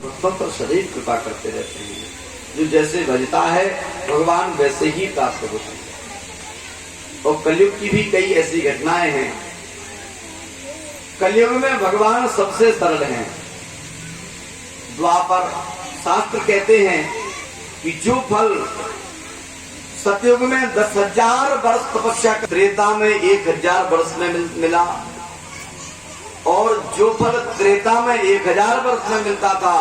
भक्तों पर सदैव कृपा करते रहते हैं। जो जैसे भजता है भगवान वैसे ही प्राप्त होते हैं। और कलयुग की भी कई ऐसी घटनाएं हैं। कलयुग में भगवान सबसे सरल हैं। द्वापर शास्त्र कहते हैं कि जो फल सतयुग में 10,000 वर्ष तपस्या, त्रेता में 1,000 वर्ष में मिला, और जो फल त्रेता में 1,000 वर्ष में मिलता था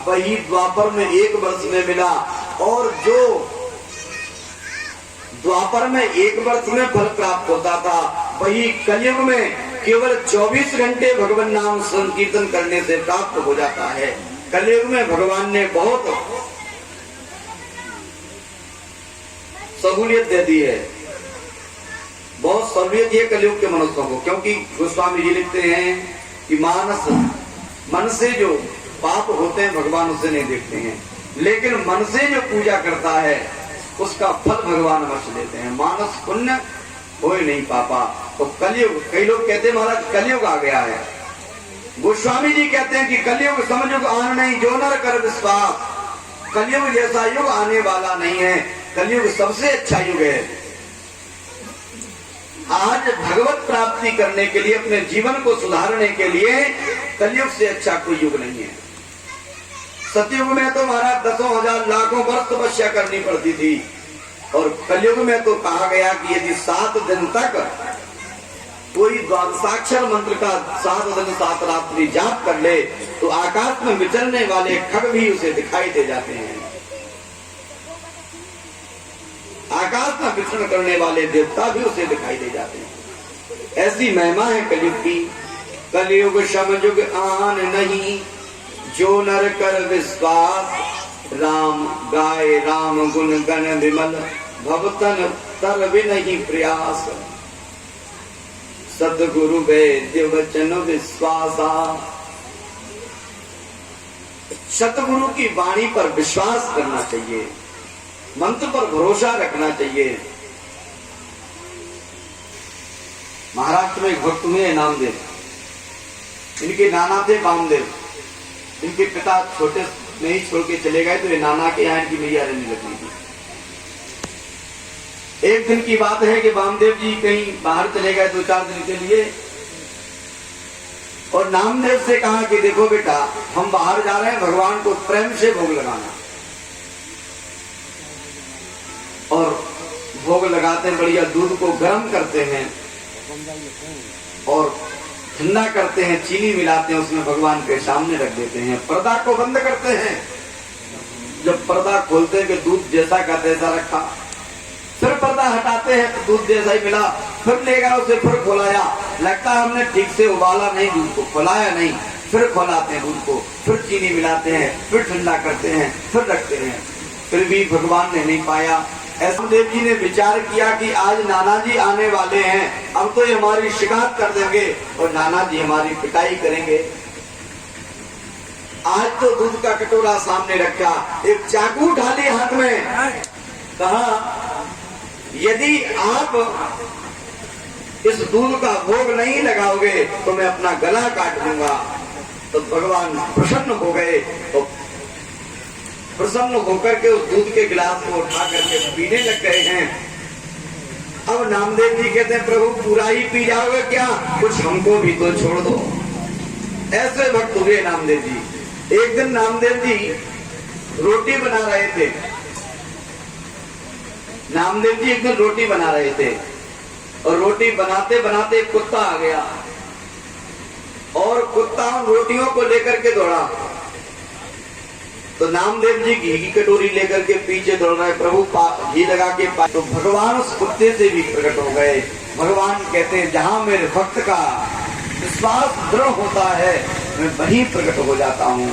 वही द्वापर में 1 वर्ष में मिला, और जो द्वापर में 1 वर्ष में फल प्राप्त होता था वही कलयुग में केवल 24 घंटे भगवान नाम संकीर्तन करने से प्राप्त हो जाता है। कलयुग में भगवान ने बहुत सहूलियत दे दी है, बहुत सहूलियत है कलयुग के मनुष्यों को। क्योंकि गोस्वामी जी लिखते हैं कि मानस मन से जो पाप होते हैं भगवान उसे नहीं देखते हैं, लेकिन मन से जो पूजा करता है उसका फल भगवान अवश्य देते हैं। मानस पुण्य हो ही नहीं पापा। तो कलयुग, कई लोग कहते हैं महाराज कलयुग आ गया है। गोस्वामी जी कहते हैं कि कलयुग समझुग आन नहीं जो नर कर विश्वास। कलयुग जैसा युग आने वाला नहीं है। कलयुग सबसे अच्छा युग है। आज भगवत प्राप्ति करने के लिए, अपने जीवन को सुधारने के लिए कलयुग से अच्छा कोई युग नहीं है। सतयुग में तो महाराज 10,000 लाखों वर्ष तपस्या करनी पड़ती थी, और कलयुग में तो कहा गया कि यदि 7 दिन तक कोई द्वादशाक्षर मंत्र का 7 दिन 7 रात्रि जाप कर ले तो आकाश में विचरने वाले खग भी उसे दिखाई दे जाते हैं। आकाश में विचरण करने वाले देवता भी उसे दिखाई दे जाते हैं। ऐसी महिमा है कलयुग की। कलयुग समयुग आन नहीं जो नर कर विश्वास। राम गाय राम गुण गण विमल भवतन तर भी नहीं प्रयास। सतगुरु वैद्य वचन विश्वासा। सतगुरु की वाणी पर विश्वास करना चाहिए, मंत्र पर भरोसा रखना चाहिए। महाराष्ट्र में एक भक्त हुए नामदेव, इनके नाना थे वामदेव। इनके पिता छोटे में ही छोड़ के चले गए तो ये नाना के यहाँ इनकी मैया रहने लगी थी। एक दिन की बात है कि वामदेव जी कहीं बाहर चले गए 2-4 दिन के लिए, और नामदेव से कहा कि देखो बेटा हम बाहर जा रहे हैं, भगवान को प्रेम से भोग लगाना। और भोग लगाते हैं, बढ़िया दूध को गर्म करते हैं और ठंडा करते हैं, चीनी मिलाते हैं, उसमें भगवान के सामने रख देते हैं। पर्दा को बंद करते हैं। जब पर्दा खोलते हैं कि दूध जैसा का तैसा रखा, फिर पर्दा हटाते हैं तो दूध जैसा ही मिला। फिर ले गया उसे, फिर खोलाया, लगता है हमने ठीक से उबाला नहीं, दूध को खोलाया नहीं। फिर खोलाते हैं दूध को, फिर चीनी मिलाते हैं, फिर ठंडा करते हैं, फिर रखते हैं, फिर भी भगवान ने नहीं पाया। ऐसे देव जी ने विचार किया कि आज नाना जी आने वाले हैं, अब तो ये हमारी शिकायत कर देंगे और नाना जी हमारी पिटाई करेंगे। आज तो दूध का कटोरा सामने रखा, एक चाकू उठा ली हाथ में, कहा यदि आप इस दूध का भोग नहीं लगाओगे तो मैं अपना गला काट दूंगा। तो भगवान प्रसन्न हो गए, तो प्रसन्न होकर के उस दूध के गिलास को उठा करके पीने लग गए हैं। अब नामदेव जी कहते हैं प्रभु पूरा ही पी जाओगे क्या, कुछ हमको भी तो छोड़ दो। ऐसे भक्त हुए नामदेव जी। एक दिन नामदेव जी रोटी बना रहे थे। नामदेव जी एक दिन रोटी बना रहे थे और रोटी बनाते बनाते एक कुत्ता आ गया और कुत्ता उन रोटियों को लेकर के दौड़ा। तो नामदेव जी घी की कटोरी लेकर के पीछे दौड़ रहे, प्रभु घी लगा के तो भगवान उस कुत्ते से भी प्रकट हो गए। भगवान कहते हैं जहां मेरे भक्त का विश्वास दृढ़ होता है मैं वहीं प्रकट हो जाता हूँ।